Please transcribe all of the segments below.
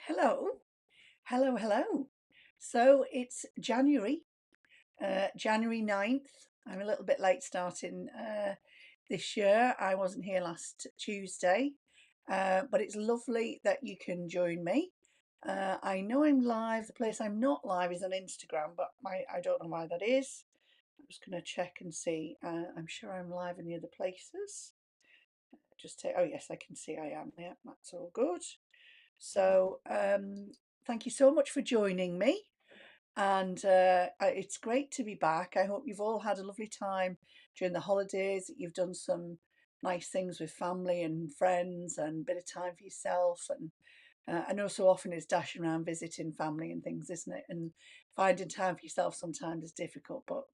Hello, hello. So it's January 9th. I'm a little bit late starting this year. I wasn't here last Tuesday, but it's lovely that you can join me. I know I'm live. The place I'm not live is on Instagram, but I don't know why that is. I'm just going to check and see. I'm sure I'm live in the other places. Oh yes, I can see I am. Yeah, that's all good. So, thank you so much for joining me. And it's great to be back. I hope you've all had a lovely time during the holidays, that you've done some nice things with family and friends and a bit of time for yourself. And I know so often it's dashing around visiting family and things, isn't it? And finding time for yourself sometimes is difficult, but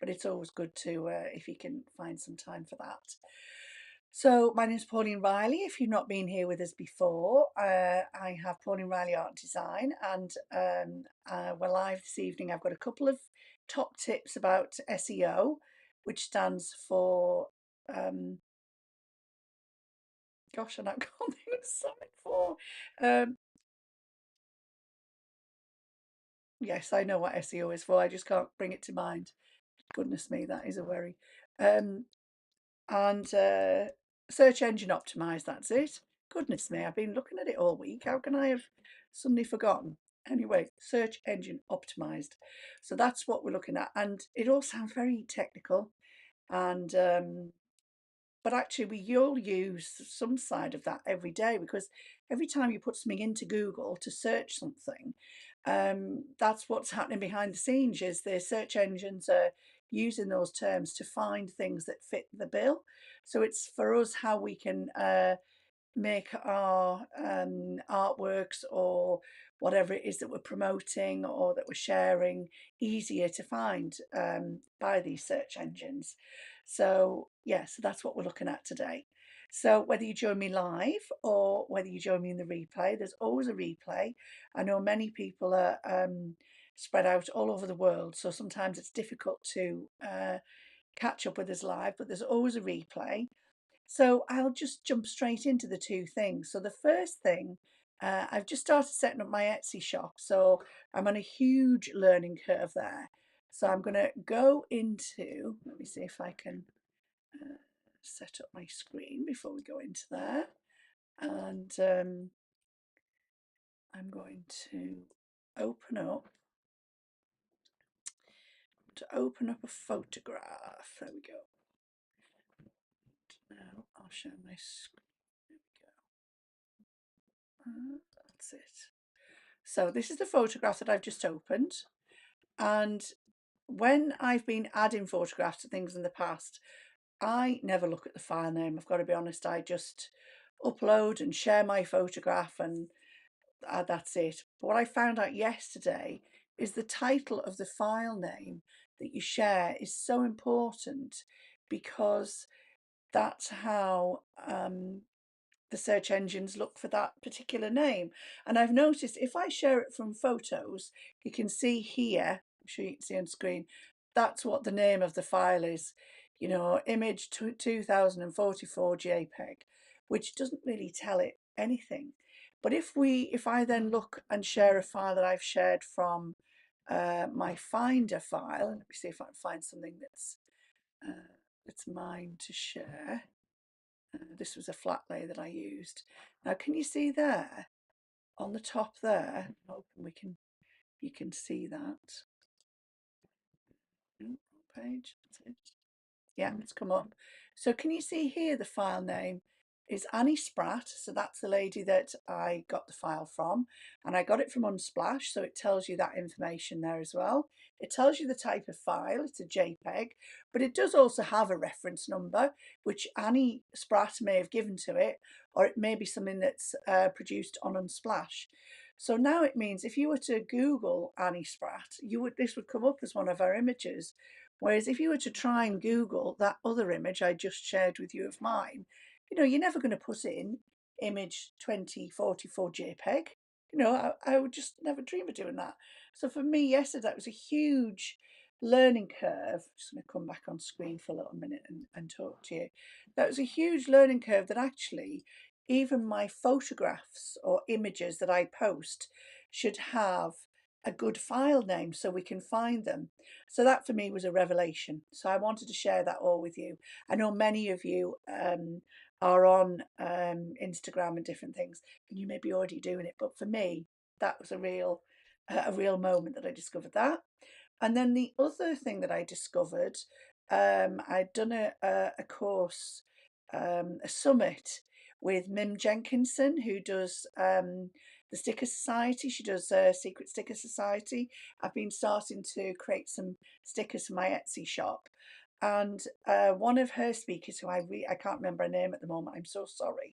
it's always good to if you can find some time for that. So my name is Pauline Riley. If you've not been here with us before, I have Pauline Riley Art Design, and we're live this evening. I've got a couple of top tips about SEO, which stands for, um, gosh, I can't think of something for. Um, yes, I know what SEO is for. I just can't bring it to mind. Goodness me, that is a worry. Um, and search engine optimized, that's it. Goodness me, I've been looking at it all week. How can I have suddenly forgotten? Anyway, search engine optimized. So that's what we're looking at. And it all sounds very technical. And but actually we all use some side of that every day, because every time you put something into Google to search something, that's what's happening behind the scenes, is the search engines are using those terms to find things that fit the bill. So it's for us how we can make our artworks or whatever it is that we're promoting or that we're sharing easier to find by these search engines. So, yeah, so that's what we're looking at today. So, whether you join me live or whether you join me in the replay, there's always a replay. I know many people are spread out all over the world, so sometimes it's difficult to catch up with us live, but there's always a replay. So I'll just jump straight into the two things. So the first thing, I've just started setting up my Etsy shop. So I'm on a huge learning curve there. So I'm going to go into, let me see if I can set up my screen before we go into there. And I'm going to open up, a photograph. There we go. Now I'll share my screen. There we go. That's it. So this is the photograph that I've just opened. And when I've been adding photographs to things in the past, I never look at the file name. I've got to be honest. I just upload and share my photograph, and that's it. But what I found out yesterday is the title of the file name that you share is so important, because that's how the search engines look for that particular name. And I've noticed if I share it from photos, you can see here, I'm sure you can see on screen, that's what the name of the file is, image 2044 JPEG, which doesn't really tell it anything. But if I then look and share a file that I've shared from my Finder file, let me see if I can find something that's mine to share. This was a flat lay that I used. Now, can you see there on the top there? Open, you can see that. Page. That's it. Yeah, it's come up. So can you see here the file name is Annie Spratt. So that's the lady that I got the file from. And I got it from Unsplash, so it tells you that information there as well. It tells you the type of file, it's a JPEG, but it does also have a reference number, which Annie Spratt may have given to it, or it may be something that's produced on Unsplash. So now it means if you were to Google Annie Spratt, this would come up as one of our images. Whereas if you were to try and Google that other image I just shared with you of mine, you're never going to put in image 2044 JPEG. I would just never dream of doing that. So for me, yesterday, that was a huge learning curve. Just going to come back on screen for a little minute and talk to you. That was a huge learning curve, that actually even my photographs or images that I post should have a good file name so we can find them. So that for me was a revelation. So I wanted to share that all with you. I know many of you are on Instagram and different things, and you may be already doing it, but for me, that was a real moment that I discovered that. And then the other thing that I discovered, I'd done a course, a summit with Mim Jenkinson, who does the Sticker Society. She does Secret Sticker Society. I've been starting to create some stickers for my Etsy shop. And one of her speakers, who I can't remember her name at the moment, I'm so sorry.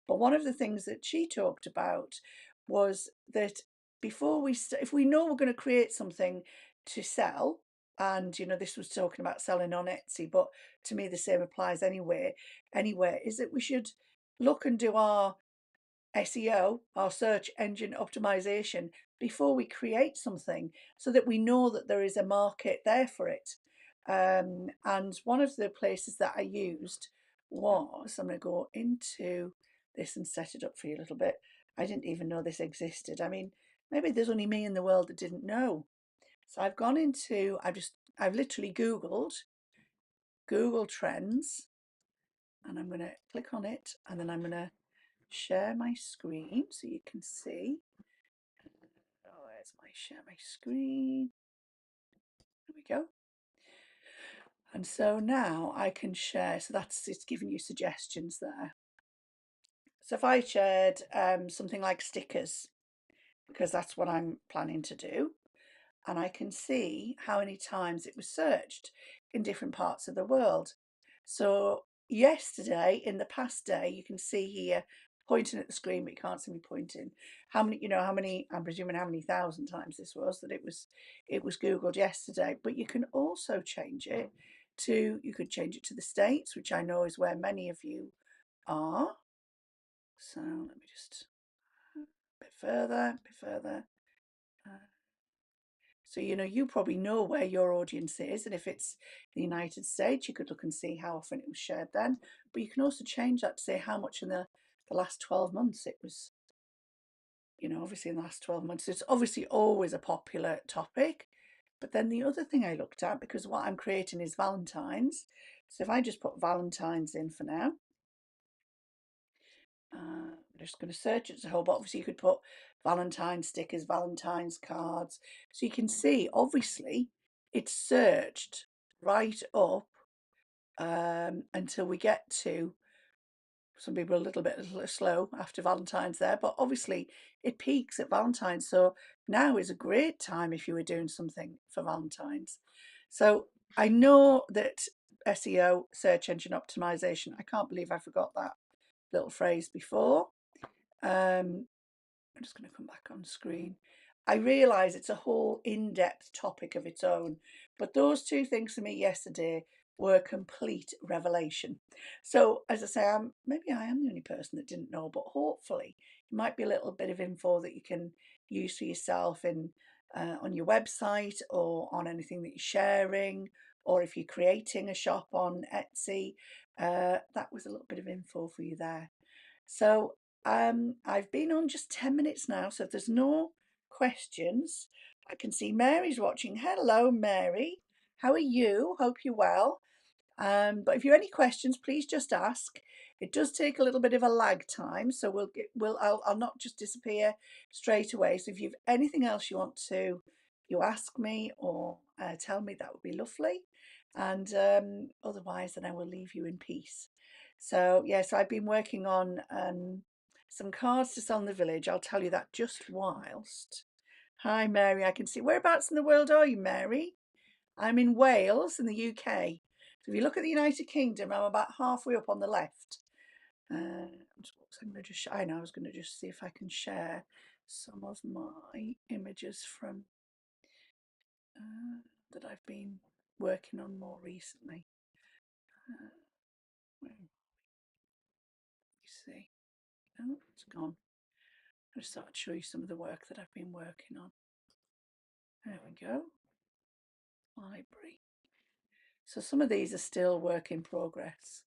But one of the things that she talked about was that if we know we're going to create something to sell, and this was talking about selling on Etsy, but to me the same applies anywhere, is that we should look and do our SEO, our search engine optimization, before we create something, so that we know that there is a market there for it. And one of the places that I used was, I'm going to go into this and set it up for you a little bit. I didn't even know this existed. I mean, maybe there's only me in the world that didn't know. So I've gone into, I've literally Googled Google Trends, and I'm going to click on it, and then I'm going to share my screen so you can see. Oh, where's my share my screen? There we go. And so now I can share, so it's giving you suggestions there. So if I shared something like stickers, because that's what I'm planning to do, and I can see how many times it was searched in different parts of the world. So yesterday, in the past day, you can see here, pointing at the screen, but you can't see me pointing, I'm presuming how many thousand times this was, that it was Googled yesterday. But you can also change it you could change it to the States, which I know is where many of you are. So let me just a bit further, So, you probably know where your audience is, and if it's the United States, you could look and see how often it was shared then. But you can also change that to say how much in the last 12 months it was, obviously in the last 12 months. It's obviously always a popular topic. But then the other thing I looked at, because what I'm creating is Valentine's. So if I just put Valentine's in for now, I'm just going to search it as a whole, but obviously you could put Valentine's stickers, Valentine's cards. So you can see, obviously, it's searched right up until we get to, some people are a little bit slow after Valentine's there, but obviously it peaks at Valentine's. So now is a great time if you were doing something for Valentine's. So I know that SEO, search engine optimization, I can't believe I forgot that little phrase before. I'm just going to come back on screen. I realise it's a whole in-depth topic of its own, but those two things for me yesterday were a complete revelation. So as I say, maybe I am the only person that didn't know, but hopefully it might be a little bit of info that you can use for yourself on your website, or on anything that you're sharing, or if you're creating a shop on Etsy. That was a little bit of info for you there. So I've been on just 10 minutes now, so if there's no questions, I can see Mary's watching. Hello, Mary. How are you? Hope you're well. But if you have any questions, please just ask. It does take a little bit of a lag time, so I'll not just disappear straight away. So if you have anything else you ask me, or tell me, that would be lovely. And otherwise, then I will leave you in peace. So yes, I've been working on some cards to sell in the village. I'll tell you that just whilst. Hi, Mary. I can see. Whereabouts in the world are you, Mary? I'm in Wales in the UK. So if you look at the United Kingdom, I'm about halfway up on the left. I was going to just see if I can share some of my images from that I've been working on more recently. Where you see? Oh, it's gone. I just thought I'd show you some of the work that I've been working on. There we go. Library. So some of these are still work in progress.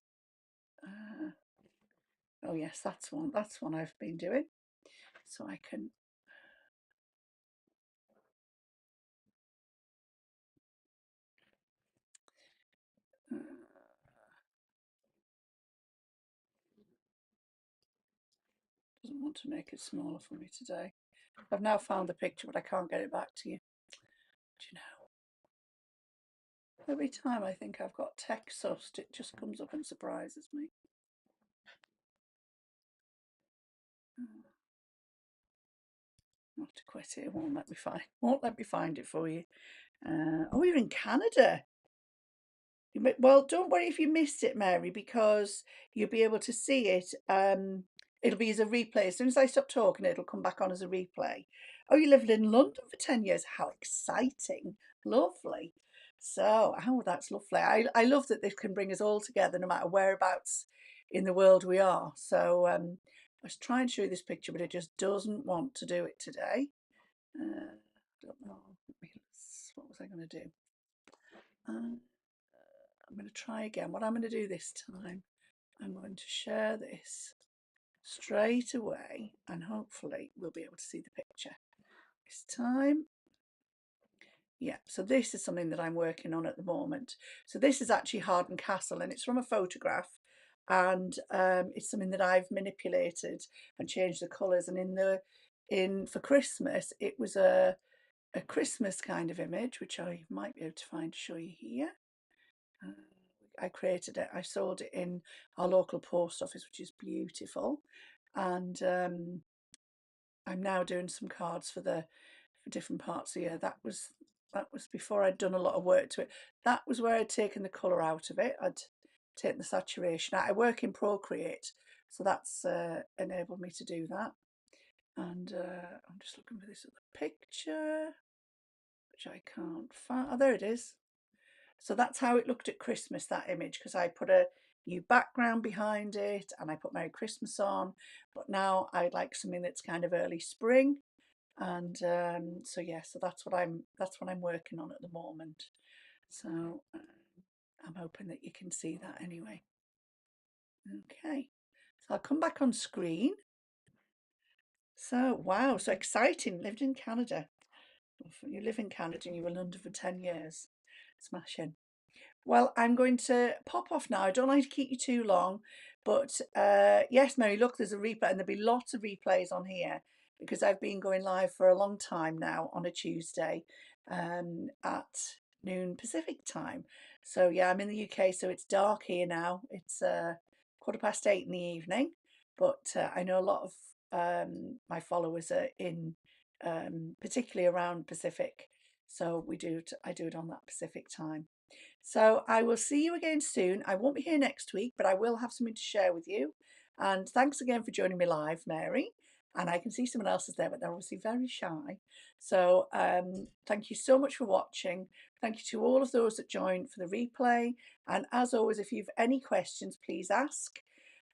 Oh yes, that's one. That's one I've been doing. So I can. Uh, doesn't want to make it smaller for me today. I've now found the picture, but I can't get it back to you. Do you know? Every time I think I've got text sussed, it just comes up and surprises me. Not to quit it. It won't let me find. Won't let me find it for you. Oh, you're in Canada. Well, don't worry if you missed it, Mary, because you'll be able to see it. It'll be as a replay. As soon as I stop talking, it'll come back on as a replay. Oh, you lived in London for 10 years. How exciting. Lovely. So, oh, that's lovely. I love that this can bring us all together no matter whereabouts in the world we are. So, I was trying to show you this picture, but it just doesn't want to do it today. Don't know. What was I going to do? I'm going to try again. What I'm going to do this time, I'm going to share this straight away and hopefully we'll be able to see the picture this time. Yeah, so this is something that I'm working on at the moment. So this is actually Harden Castle and it's from a photograph, and it's something that I've manipulated and changed the colours. And in for Christmas, it was a Christmas kind of image, which I might be able to find to show you here. I created it. I sold it in our local post office, which is beautiful, and I'm now doing some cards for different parts of the year. That was before I'd done a lot of work to it. That was where I'd taken the colour out of it. I'd taken the saturation out. I work in Procreate, so that's enabled me to do that. And I'm just looking for this other picture, which I can't find. Oh, there it is. So that's how it looked at Christmas, that image, because I put a new background behind it and I put Merry Christmas on. But now I'd like something that's kind of early spring. And so yeah, so that's what I'm working on at the moment. So I'm hoping that you can see that anyway. Okay, so I'll come back on screen. So wow, so exciting. Lived in Canada. You live in Canada and you were in London for 10 years. Smashing. Well, I'm going to pop off now. I don't like to keep you too long, but yes, Mary, look, there's a replay, and there'll be lots of replays on here because I've been going live for a long time now on a Tuesday at noon Pacific time. So yeah, I'm in the UK, so it's dark here now. It's 8:15 in the evening, but I know a lot of my followers are in, particularly around Pacific. So I do it on that Pacific time. So I will see you again soon. I won't be here next week, but I will have something to share with you. And thanks again for joining me live, Mary. And I can see someone else is there, but they're obviously very shy. So thank you so much for watching. Thank you to all of those that joined for the replay. And as always, if you've any questions, please ask.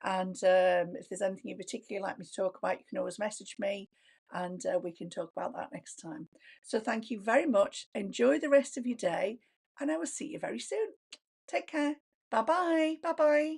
And if there's anything you particularly like me to talk about, you can always message me and we can talk about that next time. So thank you very much. Enjoy the rest of your day and I will see you very soon. Take care. Bye bye. Bye bye.